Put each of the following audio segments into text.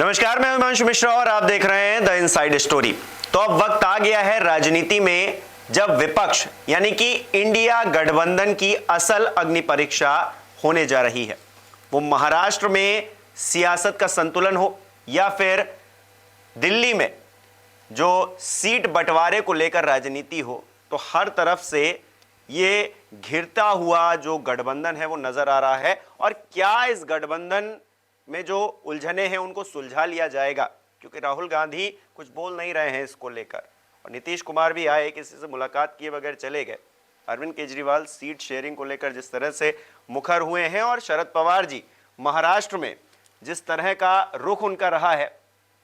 नमस्कार, मैं हिमांशु मिश्रा और आप देख रहे हैं द इनसाइड स्टोरी। तो अब वक्त आ गया है राजनीति में जब विपक्ष यानी कि इंडिया गठबंधन की असल अग्नि परीक्षा होने जा रही है। वो महाराष्ट्र में सियासत का संतुलन हो या फिर दिल्ली में जो सीट बंटवारे को लेकर राजनीति हो, तो हर तरफ से ये घिरता हुआ जो गठबंधन है वो नजर आ रहा है। और क्या इस गठबंधन में जो उलझने हैं उनको सुलझा लिया जाएगा, क्योंकि राहुल गांधी कुछ बोल नहीं रहे हैं इसको लेकर और नीतीश कुमार भी आए, किसी से मुलाकात किए बगैर चले गए। अरविंद केजरीवाल सीट शेयरिंग को लेकर जिस तरह से मुखर हुए हैं और शरद पवार जी महाराष्ट्र में जिस तरह का रुख उनका रहा है,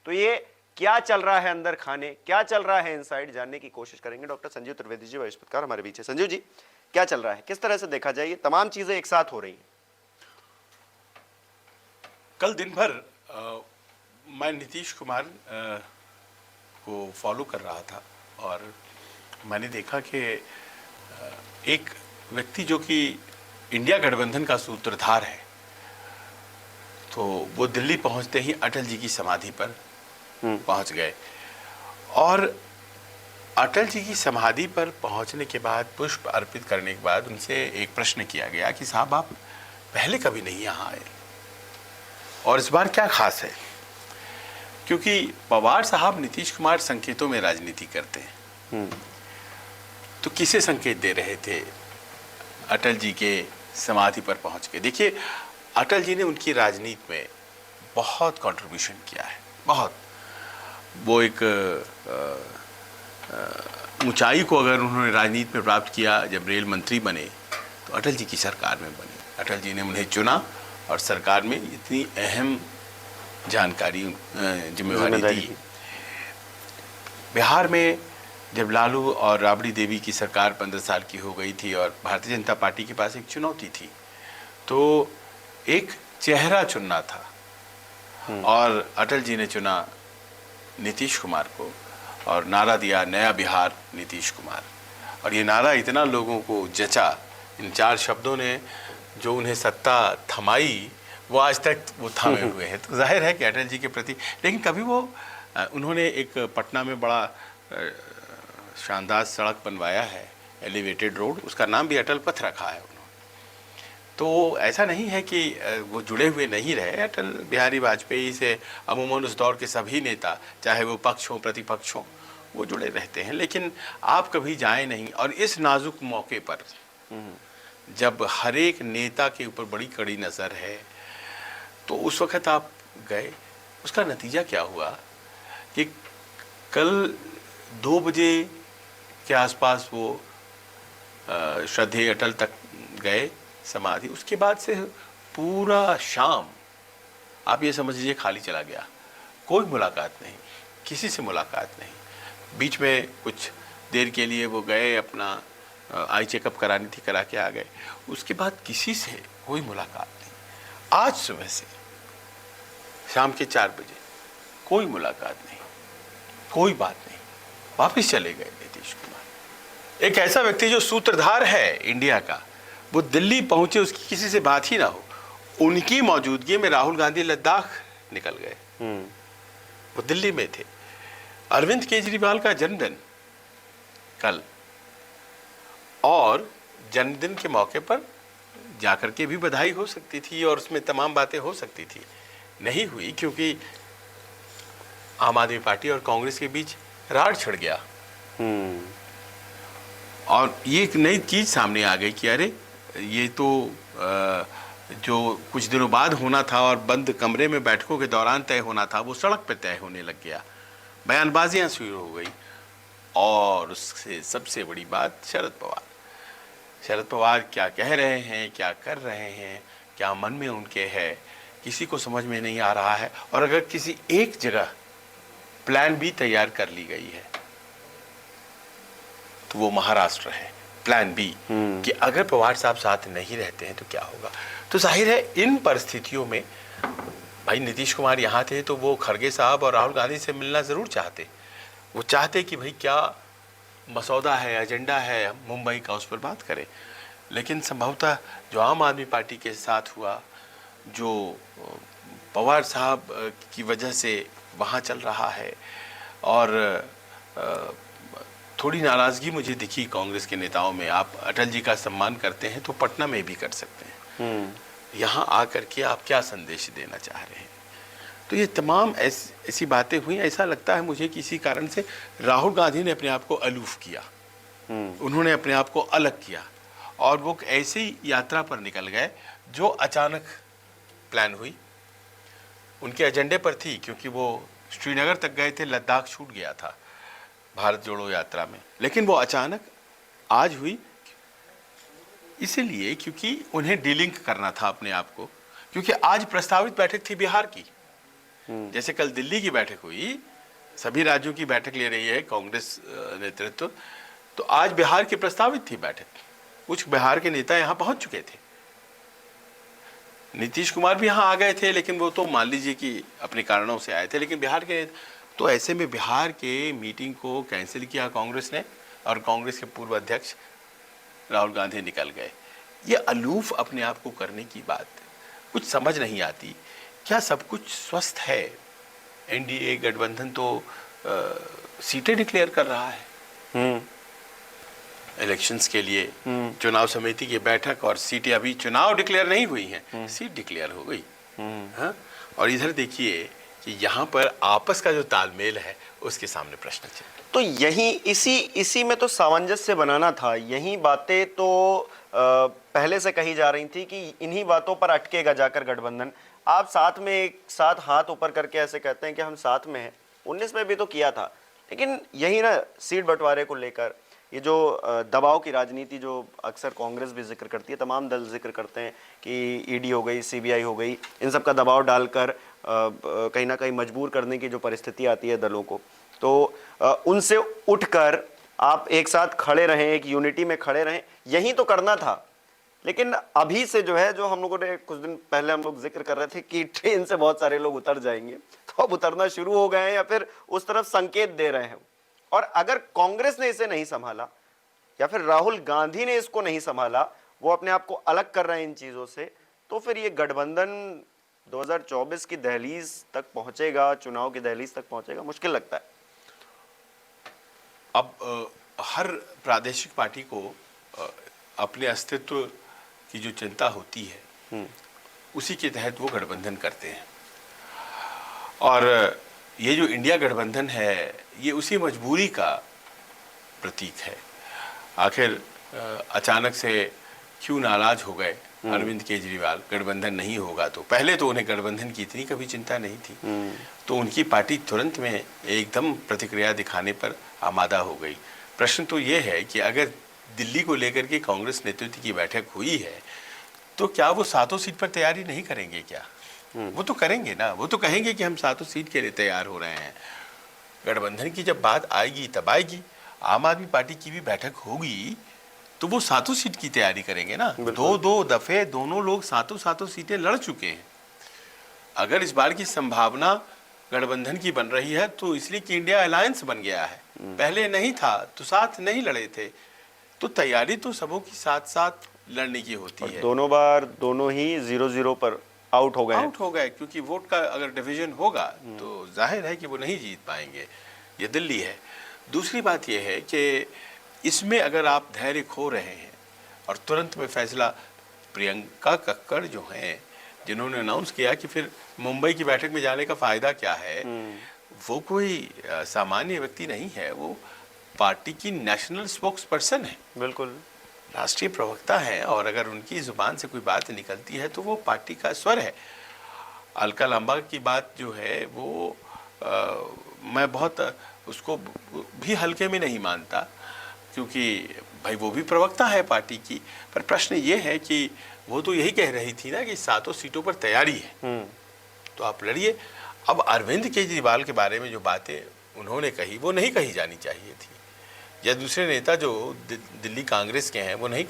तो ये क्या चल रहा है अंदर खाने, क्या चल रहा है इनसाइड, जानने की कोशिश करेंगे। डॉक्टर संजीव त्रिवेदी जी वरिष्ठ पत्रकार हमारे बीच है। संजीव जी, क्या चल रहा है, किस तरह से देखा जाए ये तमाम चीजें एक साथ हो रही हैं? कल दिन भर मैं नीतीश कुमार को फॉलो कर रहा था और मैंने देखा कि एक व्यक्ति जो कि इंडिया गठबंधन का सूत्रधार है, तो वो दिल्ली पहुंचते ही अटल जी की समाधि पर पहुंच गए और अटल जी की समाधि पर पहुंचने के बाद पुष्प अर्पित करने के बाद उनसे एक प्रश्न किया गया कि साहब, आप पहले कभी नहीं यहाँ आए और इस बार क्या खास है? क्योंकि पवार साहब नीतीश कुमार संकेतों में राजनीति करते हैं, तो किसे संकेत दे रहे थे अटल जी के समाधि पर पहुंच के? देखिए, अटल जी ने उनकी राजनीति में बहुत कंट्रीब्यूशन किया है, बहुत। वो एक ऊंचाई को अगर उन्होंने राजनीति में प्राप्त किया जब रेल मंत्री बने, तो अटल जी की सरकार में बने। अटल जी ने उन्हें चुना और सरकार में इतनी अहम जानकारी जिम्मेवारी दी। बिहार में जब लालू और राबड़ी देवी की सरकार 15 साल की हो गई थी और भारतीय जनता पार्टी के पास एक चुनौती थी, तो एक चेहरा चुनना था और अटल जी ने चुना नीतीश कुमार को और नारा दिया, नया बिहार नीतीश कुमार। और ये नारा इतना लोगों को जचा, इन 4 शब्दों ने जो उन्हें सत्ता थमाई, वो आज तक वो थामे हुए हैं। तो जाहिर है कि अटल जी के प्रति, लेकिन कभी वो उन्होंने एक पटना में बड़ा शानदार सड़क बनवाया है, एलिवेटेड रोड, उसका नाम भी अटल पथ रखा है उन्होंने। तो ऐसा नहीं है कि वो जुड़े हुए नहीं रहे। अटल बिहारी वाजपेयी से अमूमन उस दौर के सभी नेता, चाहे वो पक्ष हो प्रतिपक्ष हो, वो जुड़े रहते हैं। लेकिन आप कभी जाए नहीं, और इस नाजुक मौके पर जब हर एक नेता के ऊपर बड़ी कड़ी नज़र है, तो उस वक़्त आप गए। उसका नतीजा क्या हुआ कि कल 2 बजे के आसपास वो श्रद्धेय अटल तक गए समाधि। उसके बाद से पूरा शाम आप ये समझ लीजिए खाली चला गया। कोई मुलाकात नहीं, किसी से मुलाकात नहीं। बीच में कुछ देर के लिए वो गए, अपना आई चेकअप करानी थी, करा के आ गए। उसके बाद किसी से कोई मुलाकात नहीं। आज सुबह से शाम के 4 बजे कोई मुलाकात नहीं, कोई बात नहीं, वापस चले गए नीतीश कुमार। एक ऐसा व्यक्ति जो सूत्रधार है इंडिया का, वो दिल्ली पहुंचे, उसकी किसी से बात ही ना हो। उनकी मौजूदगी में राहुल गांधी लद्दाख निकल गए, वो दिल्ली में थे। अरविंद केजरीवाल का जन्मदिन कल, और जन्मदिन के मौके पर जाकर के भी बधाई हो सकती थी और उसमें तमाम बातें हो सकती थी, नहीं हुई, क्योंकि आम आदमी पार्टी और कांग्रेस के बीच राड़ छिड़ गया। और ये एक नई चीज़ सामने आ गई कि अरे, ये तो जो कुछ दिनों बाद होना था और बंद कमरे में बैठकों के दौरान तय होना था, वो सड़क पर तय होने लग गया। बयानबाजियाँ शुरू हो गई। और उससे सबसे बड़ी बात, शरद पवार क्या कह रहे हैं, क्या कर रहे हैं, क्या मन में उनके है, किसी को समझ में नहीं आ रहा है। और अगर किसी एक जगह प्लान बी तैयार कर ली गई है, तो वो महाराष्ट्र है, प्लान बी, कि अगर पवार साहब साथ नहीं रहते हैं तो क्या होगा। तो जाहिर है इन परिस्थितियों में भाई नीतीश कुमार यहाँ थे तो वो खड़गे साहब और राहुल गांधी से मिलना ज़रूर चाहते। वो चाहते कि भाई क्या मसौदा है, एजेंडा है मुंबई का, उस पर बात करें। लेकिन संभवतः जो आम आदमी पार्टी के साथ हुआ, जो पवार साहब की वजह से वहाँ चल रहा है। और थोड़ी नाराज़गी मुझे दिखी कांग्रेस के नेताओं में। आप अटल जी का सम्मान करते हैं तो पटना में भी कर सकते हैं, यहाँ आकर के आप क्या संदेश देना चाह रहे हैं? तो ये तमाम ऐसी बातें हुई। ऐसा लगता है मुझे किसी कारण से राहुल गांधी ने अपने आप को अलूफ किया, उन्होंने अपने आप को अलग किया और वो ऐसी यात्रा पर निकल गए जो अचानक प्लान हुई, उनके एजेंडे पर थी, क्योंकि वो श्रीनगर तक गए थे, लद्दाख छूट गया था भारत जोड़ो यात्रा में, लेकिन वो अचानक आज हुई इसीलिए क्योंकि उन्हें डीलिंक करना था अपने आप को। क्योंकि आज प्रस्तावित बैठक थी बिहार की, जैसे कल दिल्ली की बैठक हुई, सभी राज्यों की बैठक ले रही है कांग्रेस नेतृत्व, तो आज बिहार की प्रस्तावित थी बैठक। कुछ बिहार के नेता यहाँ पहुंच चुके थे, नीतीश कुमार भी यहाँ आ गए थे, लेकिन वो तो मान लीजिए कि अपने कारणों से आए थे, लेकिन बिहार के, तो ऐसे में बिहार के मीटिंग को कैंसिल किया कांग्रेस ने और कांग्रेस के पूर्व अध्यक्ष राहुल गांधी निकल गए। ये अलूफ अपने आप को करने की बात कुछ समझ नहीं आती। क्या सब कुछ स्वस्थ है? एनडीए गठबंधन तो सीटें डिक्लेयर कर रहा है इलेक्शंस के लिए, चुनाव समिति की बैठक, और सीटें अभी चुनाव डिक्लेयर नहीं हुई हैं, सीट डिक्लेयर हो गई। हाँ? और इधर देखिए कि यहाँ पर आपस का जो तालमेल है उसके सामने प्रश्न चिन्ह। तो यही इसी में तो सामंजस्य बनाना था। यही बातें तो पहले से कही जा रही थी कि इन्हीं बातों पर अटकेगा जाकर गठबंधन। आप साथ में एक साथ हाथ ऊपर करके ऐसे कहते हैं कि हम साथ में हैं, 19 में भी तो किया था, लेकिन यही ना सीट बंटवारे को लेकर ये जो दबाव की राजनीति जो अक्सर कांग्रेस भी जिक्र करती है, तमाम दल जिक्र करते हैं कि ईडी हो गई, सीबीआई हो गई, इन सब का दबाव डालकर कहीं ना कहीं मजबूर करने की जो परिस्थिति आती है दलों को, तो उनसे उठकर आप एक साथ खड़े रहें, एक यूनिटी में खड़े रहें, यही तो करना था। लेकिन अभी से जो है, जो हम लोगों ने कुछ दिन पहले हम लोग जिक्र कर रहे थे कि ट्रेन से बहुत सारे लोग उतर जाएंगे, तो अब उतरना शुरू हो गए हैं या फिर उस तरफ संकेत दे रहे हैं। और अगर कांग्रेस ने इसे नहीं संभाला या फिर राहुल गांधी ने इसको नहीं संभाला, वो अपने आप को अलग कर रहे हैं इन चीजों से, तो फिर ये गठबंधन 2024 की दहलीज तक पहुंचेगा, चुनाव की दहलीज तक पहुंचेगा, मुश्किल लगता है। अब हर प्रादेशिक पार्टी को अपने अस्तित्व की जो चिंता होती है उसी के तहत वो गठबंधन करते हैं। और ये जो इंडिया गठबंधन है ये उसी मजबूरी का प्रतीक है। आखिर अचानक से क्यों नाराज हो गए अरविंद केजरीवाल? गठबंधन नहीं होगा तो पहले तो उन्हें गठबंधन की इतनी कभी चिंता नहीं थी, तो उनकी पार्टी तुरंत में एकदम प्रतिक्रिया दिखाने पर आमादा हो गई। प्रश्न तो ये है कि अगर दिल्ली को लेकर के कांग्रेस नेतृत्व की बैठक हुई है तो क्या वो 7 सीट पर तैयारी नहीं करेंगे क्या? वो तो करेंगे ना, वो तो कहेंगे कि हम 7 सीट के लिए तैयार हो रहे हैं। गठबंधन की जब बात आएगी तब आएगी। आम आदमी पार्टी की भी बैठक होगी तो वो 7 सीट की तैयारी करेंगे ना। 2 दफे दोनों लोग 7 सीटें लड़ चुके हैं। अगर इस बार की संभावना गठबंधन की बन रही है तो इसलिए कि इंडिया अलायंस बन गया है, पहले नहीं था तो साथ नहीं लड़े थे, तो तैयारी तो सबों की साथ साथ लड़ने की होती है। दोनों बार दोनों ही 0-0 पर आउट हो गए, क्योंकि वोट का अगर डिवीजन होगा तो जाहिर है कि वो नहीं जीत पाएंगे। ये दिल्ली है। दूसरी बात यह है कि इसमें अगर आप धैर्य खो रहे हैं और तुरंत में फैसला, प्रियंका कक्कड़ जो हैं जिन्होंने अनाउंस किया कि फिर मुंबई की बैठक में जाने का फ़ायदा क्या है, वो कोई सामान्य व्यक्ति नहीं है, वो पार्टी की नेशनल स्पोक्स पर्सन है, बिल्कुल राष्ट्रीय प्रवक्ता है। और अगर उनकी ज़ुबान से कोई बात निकलती है तो वो पार्टी का स्वर है। अलका लांबा की बात जो है वो मैं बहुत उसको भी हल्के में नहीं मानता, क्योंकि भाई वो भी प्रवक्ता है पार्टी की। पर प्रश्न ये है कि वो तो यही कह रही थी ना कि 7 सीटों पर तैयारी है, तो आप लड़िए। अब अरविंद केजरीवाल के बारे में जो बातें उन्होंने कही वो नहीं कही जानी चाहिए थी, या दूसरे नेता जो दिल्ली कांग्रेस के हैं वो नहीं,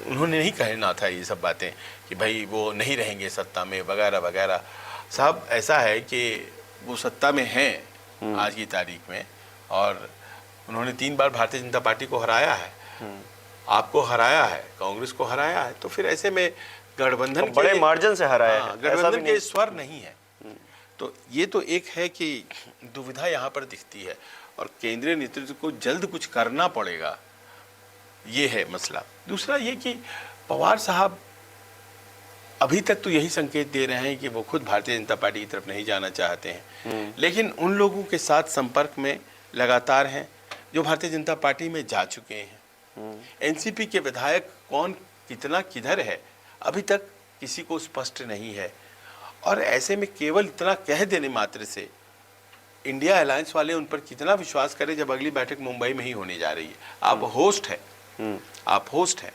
उन्होंने नहीं कहना था ये सब बातें कि भाई वो नहीं रहेंगे सत्ता में वगैरह वगैरह। साहब ऐसा है कि वो सत्ता में हैं आज की तारीख में, और उन्होंने 3 बार भारतीय जनता पार्टी को हराया है, आपको हराया है, कांग्रेस को हराया है। तो फिर ऐसे में गठबंधन और बड़े मार्जिन से हराया है, ऐसा भी गठबंधन नहीं। के स्वर नहीं है। तो ये तो एक है कि दुविधा यहाँ पर दिखती है और केंद्रीय नेतृत्व को जल्द कुछ करना पड़ेगा, ये है मसला। दूसरा ये कि पवार साहब अभी तक तो यही संकेत दे रहे हैं कि वो खुद भारतीय जनता पार्टी की तरफ नहीं जाना चाहते हैं, लेकिन उन लोगों के साथ संपर्क में लगातार हैं जो भारतीय जनता पार्टी में जा चुके हैं। एनसीपी के विधायक कौन कितना किधर है अभी तक किसी को स्पष्ट नहीं है, और ऐसे में केवल इतना कह देने मात्र से इंडिया अलायंस वाले उन पर कितना विश्वास करें जब अगली बैठक मुंबई में ही होने जा रही है। आप होस्ट है, आप होस्ट हैं,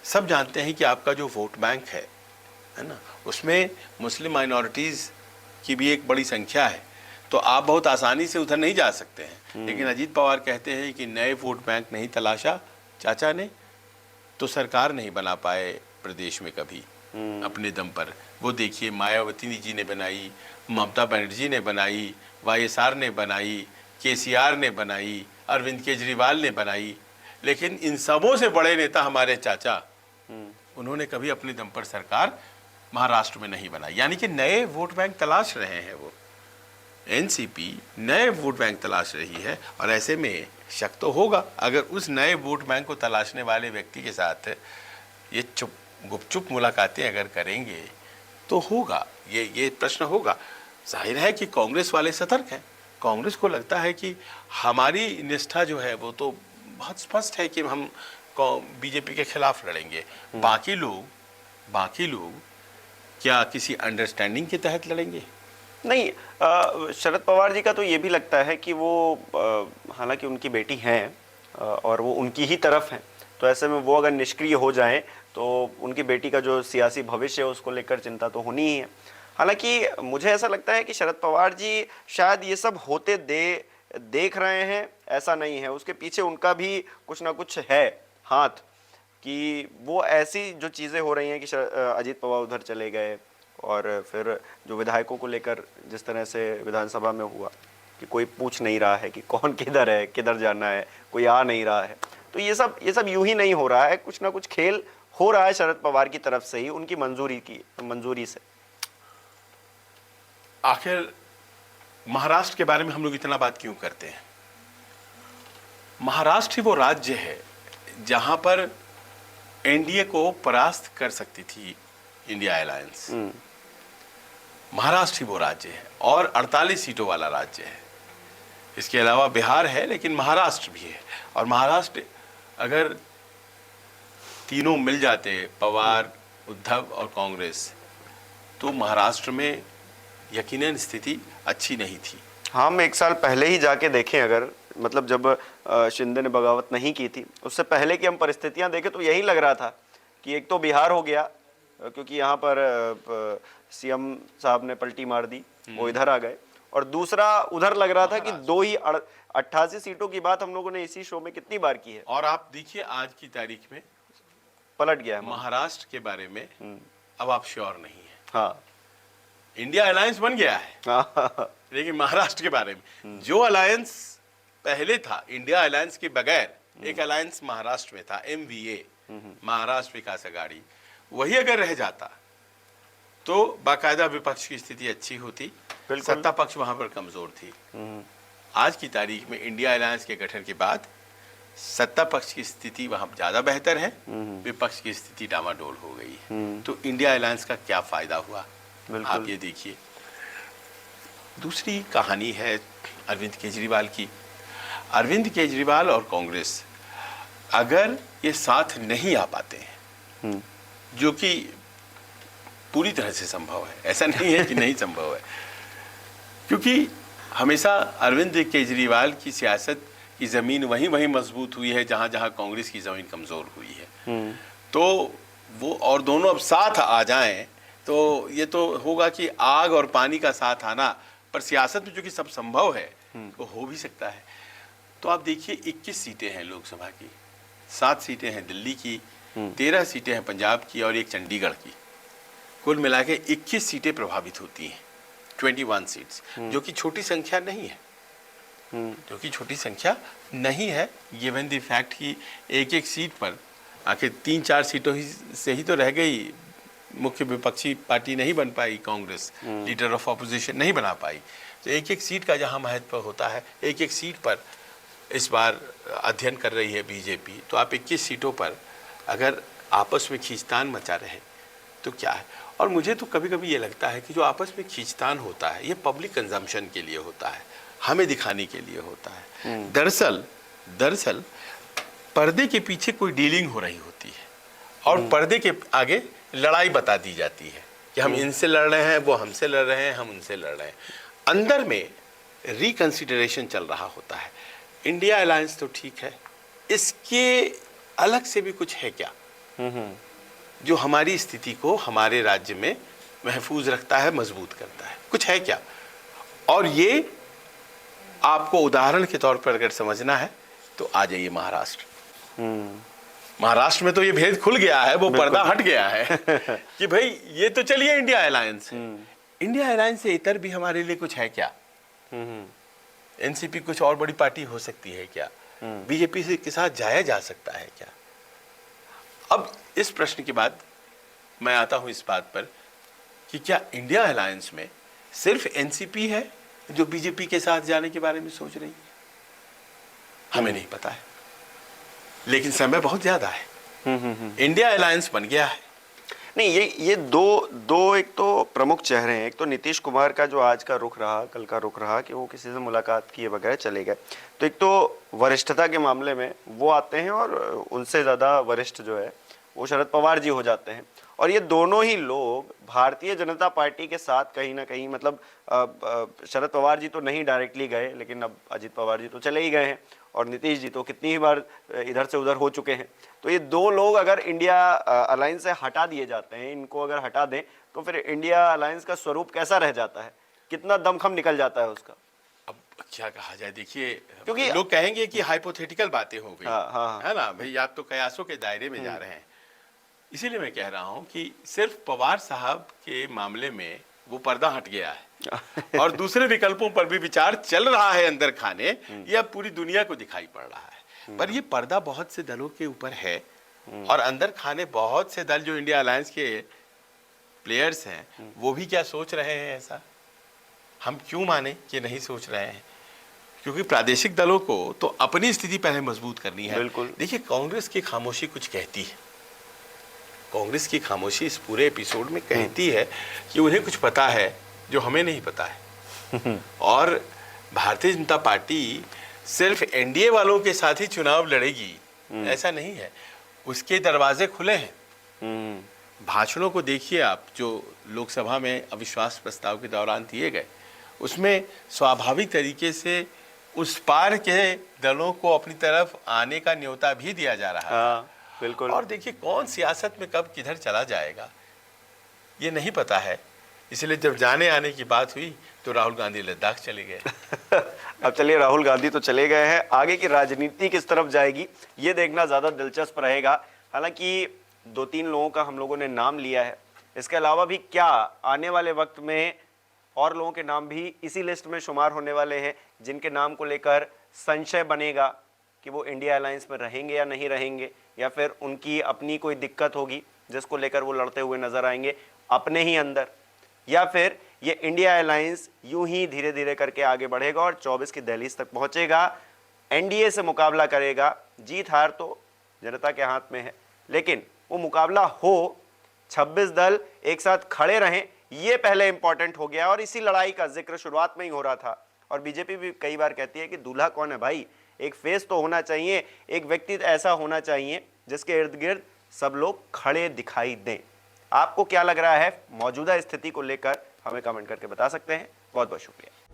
सब जानते हैं कि आपका जो वोट बैंक है ना, उसमें मुस्लिम माइनॉरिटीज़ की भी एक बड़ी संख्या है, तो आप बहुत आसानी से उधर नहीं जा सकते हैं। लेकिन अजीत पवार कहते हैं कि नए वोट बैंक नहीं तलाशा चाचा ने तो सरकार नहीं बना पाए प्रदेश में कभी अपने दम पर। वो देखिए मायावती जी ने बनाई, ममता बनर्जी ने बनाई, वाईएसआर ने बनाई, केसीआर ने बनाई, अरविंद केजरीवाल ने बनाई, लेकिन इन सबों से बड़े नेता हमारे चाचा, उन्होंने कभी अपने दम पर सरकार महाराष्ट्र में नहीं बनाई। यानी कि नए वोट बैंक तलाश रहे हैं वो, एनसीपी नए वोट बैंक तलाश रही है। और ऐसे में शक तो होगा अगर उस नए वोट बैंक को तलाशने वाले व्यक्ति के साथ ये गुपचुप मुलाकातें अगर करेंगे तो होगा, ये प्रश्न होगा। जाहिर है कि कांग्रेस वाले सतर्क हैं, कांग्रेस को लगता है कि हमारी निष्ठा जो है वो तो बहुत स्पष्ट है कि हम बीजेपी के खिलाफ लड़ेंगे। बाकी लोग क्या किसी अंडरस्टैंडिंग के तहत लड़ेंगे? नहीं, शरद पवार जी का तो ये भी लगता है कि वो हालांकि उनकी बेटी हैं और वो उनकी ही तरफ हैं, तो ऐसे में वो अगर निष्क्रिय हो जाएं तो उनकी बेटी का जो सियासी भविष्य है उसको लेकर चिंता तो होनी ही है। हालांकि मुझे ऐसा लगता है कि शरद पवार जी शायद ये सब होते देख रहे हैं, ऐसा नहीं है, उसके पीछे उनका भी कुछ ना कुछ है हाथ, कि वो ऐसी जो चीज़ें हो रही हैं कि अजीत पवार उधर चले गए और फिर जो विधायकों को लेकर जिस तरह से विधानसभा में हुआ कि कोई पूछ नहीं रहा है कि कौन किधर है, किधर जाना है, कोई आ नहीं रहा है, तो ये सब यूं ही नहीं हो रहा है, कुछ ना कुछ खेल हो रहा है शरद पवार की तरफ से ही, उनकी मंजूरी से। आखिर महाराष्ट्र के बारे में हम लोग इतना बात क्यों करते हैं? महाराष्ट्र ही वो राज्य है जहां पर एनडीए को परास्त कर सकती थी इंडिया अलायंस। महाराष्ट्र ही वो राज्य है और 48 सीटों वाला राज्य है। इसके अलावा बिहार है, लेकिन महाराष्ट्र भी है। और महाराष्ट्र अगर तीनों मिल जाते, पवार, उद्धव और कांग्रेस, तो महाराष्ट्र में यकीनन स्थिति अच्छी नहीं थी। हम एक साल पहले ही जाके देखें, अगर मतलब जब शिंदे ने बगावत नहीं की थी, उससे पहले की हम परिस्थितियां देखें तो यही लग रहा था कि एक तो बिहार हो गया क्योंकि यहाँ पर सीएम साहब ने पलटी मार दी, वो इधर आ गए, और दूसरा उधर लग रहा था कि 88 सीटों की बात हम लोगों ने इसी शो में कितनी बार की है। और आप देखिए आज की तारीख में पलट गया है महाराष्ट्र के बारे में, अब आप श्योर नहीं है। हाँ, इंडिया अलायंस बन गया है, लेकिन महाराष्ट्र के बारे में जो अलायंस पहले था इंडिया अलायंस के बगैर, एक अलायंस महाराष्ट्र में था, MVA, महाराष्ट्र विकास अघाड़ी, वही अगर रह जाता तो बाकायदा विपक्ष की स्थिति अच्छी होती, सत्ता पक्ष वहां पर कमजोर थी। आज की तारीख में इंडिया अलायंस के गठन के बाद सत्ता पक्ष की स्थिति वहां ज्यादा बेहतर है, विपक्ष की स्थिति डामाडोल हो गई है। तो इंडिया अलायंस का क्या फायदा हुआ, आप ये देखिए। दूसरी कहानी है अरविंद केजरीवाल की। अरविंद केजरीवाल और कांग्रेस अगर ये साथ नहीं आ पाते हैं, जो कि पूरी तरह से संभव है, ऐसा नहीं है कि नहीं संभव है, क्योंकि हमेशा अरविंद केजरीवाल की सियासत की जमीन वहीं मजबूत हुई है जहां जहां कांग्रेस की जमीन कमजोर हुई है। तो वो और दोनों अब साथ आ जाएं तो ये तो होगा कि आग और पानी का साथ आना, पर सियासत में जो कि सब संभव है वो हो भी सकता है। तो आप देखिए 21 सीटें हैं लोकसभा की, 7 सीटें हैं दिल्ली की, 13 सीटें हैं पंजाब की और एक चंडीगढ़ की, कुल मिला के 21 सीटें प्रभावित होती हैं, 21 सीट्स, जो कि छोटी संख्या नहीं है, जो कि छोटी संख्या नहीं है, गिवन द फैक्ट कि एक एक सीट पर आखिर 3-4 सीटों से ही तो रह गई मुख्य विपक्षी पार्टी नहीं बन पाई कांग्रेस, लीडर ऑफ ऑपोजिशन नहीं बना पाई। तो एक एक सीट का जहां महत्व होता है, एक एक सीट पर इस बार अध्ययन कर रही है बीजेपी, तो आप 21 सीटों पर अगर आपस में खींचतान मचा रहे तो क्या है। और मुझे तो कभी कभी ये लगता है कि जो आपस में खींचतान होता है ये पब्लिक कंजम्पशन के लिए होता है, हमें दिखाने के लिए होता है। दरअसल पर्दे के पीछे कोई डीलिंग हो रही होती है और पर्दे के आगे लड़ाई बता दी जाती है कि हम इनसे लड़ रहे हैं, वो हमसे लड़ रहे हैं, हम उनसे लड़ रहे हैं। अंदर में रिकंसिडरेशन चल रहा होता है। इंडिया अलायंस तो ठीक है, इसके अलग से भी कुछ है क्या जो हमारी स्थिति को हमारे राज्य में महफूज रखता है, मजबूत करता है? कुछ है क्या? और ये आपको उदाहरण के तौर पर अगर समझना है तो आ जाइए महाराष्ट्र। महाराष्ट्र में तो ये भेद खुल गया है, वो पर्दा हट गया है कि भाई ये तो चलिए इंडिया अलायंस है। इंडिया अलायंस से इतर भी हमारे लिए कुछ है क्या? एनसीपी कुछ और बड़ी पार्टी हो सकती है क्या? बीजेपी से के साथ जाया जा सकता है क्या? अब इस प्रश्न के बाद मैं आता हूं इस बात पर कि क्या इंडिया अलायंस में सिर्फ एनसीपी है जो बीजेपी के साथ जाने के बारे में सोच रही है? हमें नहीं पता है, लेकिन समय बहुत ज्यादा है। इंडिया अलायंस बन गया है। नहीं, ये दो एक तो प्रमुख चेहरे हैं। एक तो नीतीश कुमार का जो आज का रुख रहा, कल का रुख रहा कि वो किसी से मुलाकात किए बगैर चले गए। तो एक तो वरिष्ठता के मामले में वो आते हैं और उनसे ज़्यादा वरिष्ठ जो है वो शरद पवार जी हो जाते हैं। और ये दोनों ही लोग भारतीय जनता पार्टी के साथ कहीं ना कहीं, मतलब शरद पवार जी तो नहीं डायरेक्टली गए, लेकिन अब अजित पवार जी तो चले ही गए हैं और नीतीश जी तो कितनी ही बार इधर से उधर हो चुके हैं। तो ये दो लोग अगर इंडिया अलायंस से हटा दिए जाते हैं, इनको अगर हटा दें तो फिर इंडिया अलायंस का स्वरूप कैसा रह जाता है, कितना दमखम निकल जाता है उसका। अब क्या कहा जाए, देखिए क्योंकि लोग कहेंगे कि हाइपोथेटिकल बातें हो गई, हाँ। है ना भाई, आप तो कयासों के दायरे में जा रहे हैं। इसीलिए मैं कह रहा हूं कि सिर्फ पवार साहब के मामले में वो पर्दा हट गया है और दूसरे विकल्पों पर भी विचार चल रहा है अंदर खाने, यह पूरी दुनिया को दिखाई पड़ रहा है। पर ये पर्दा बहुत से दलों के ऊपर है और अंदर खाने बहुत से दल जो इंडिया अलायंस के प्लेयर्स हैं वो भी क्या सोच रहे हैं ऐसा? हम क्यों माने कि नहीं सोच रहे हैं? क्योंकि प्रादेशिक दलों को तो अपनी स्थिति पहले मजबूत करनी है। बिल्कुल। देखिए, कांग्रेस की खामोशी कुछ कहती है। कांग्रेस की खामोशी इस पूरे एपिसोड में कहती है कि उन्हें कुछ पता है जो हमें नहीं पता है। और भारतीय जनता पार्टी सिर्फ एनडीए वालों के साथ ही चुनाव लड़ेगी ऐसा नहीं है, उसके दरवाजे खुले हैं। भाषणों को देखिए आप, जो लोकसभा में अविश्वास प्रस्ताव के दौरान दिए गए, उसमें स्वाभाविक तरीके से उस पार के दलों को अपनी तरफ आने का न्योता भी दिया जा रहा है। हाँ, बिल्कुल। और देखिए, कौन सियासत में कब किधर चला जाएगा ये नहीं पता है। इसलिए जब जाने आने की बात हुई तो राहुल गांधी लद्दाख चले गए। अब चलिए, राहुल गांधी तो चले गए हैं, आगे की राजनीति किस तरफ जाएगी ये देखना ज़्यादा दिलचस्प रहेगा। हालांकि 2-3 लोगों का हम लोगों ने नाम लिया है, इसके अलावा भी क्या आने वाले वक्त में और लोगों के नाम भी इसी लिस्ट में शुमार होने वाले हैं जिनके नाम को लेकर संशय बनेगा कि वो इंडिया अलायंस में रहेंगे या नहीं रहेंगे, या फिर उनकी अपनी कोई दिक्कत होगी जिसको लेकर वो लड़ते हुए नजर आएंगे अपने ही अंदर, या फिर ये इंडिया अलायंस यूं ही धीरे धीरे करके आगे बढ़ेगा और 24 की दहलीज तक पहुंचेगा, एनडीए से मुकाबला करेगा। जीत हार तो जनता के हाथ में है, लेकिन वो मुकाबला हो, 26 दल एक साथ खड़े रहें, ये पहले इंपॉर्टेंट हो गया। और इसी लड़ाई का जिक्र शुरुआत में ही हो रहा था। और बीजेपी भी कई बार कहती है कि दूल्हा कौन है भाई, एक फेस तो होना चाहिए, एक व्यक्ति ऐसा होना चाहिए जिसके इर्द गिर्द सब लोग खड़े दिखाई दें। आपको क्या लग रहा है मौजूदा स्थिति को लेकर, हमें कमेंट करके बता सकते हैं। बहुत बहुत शुक्रिया।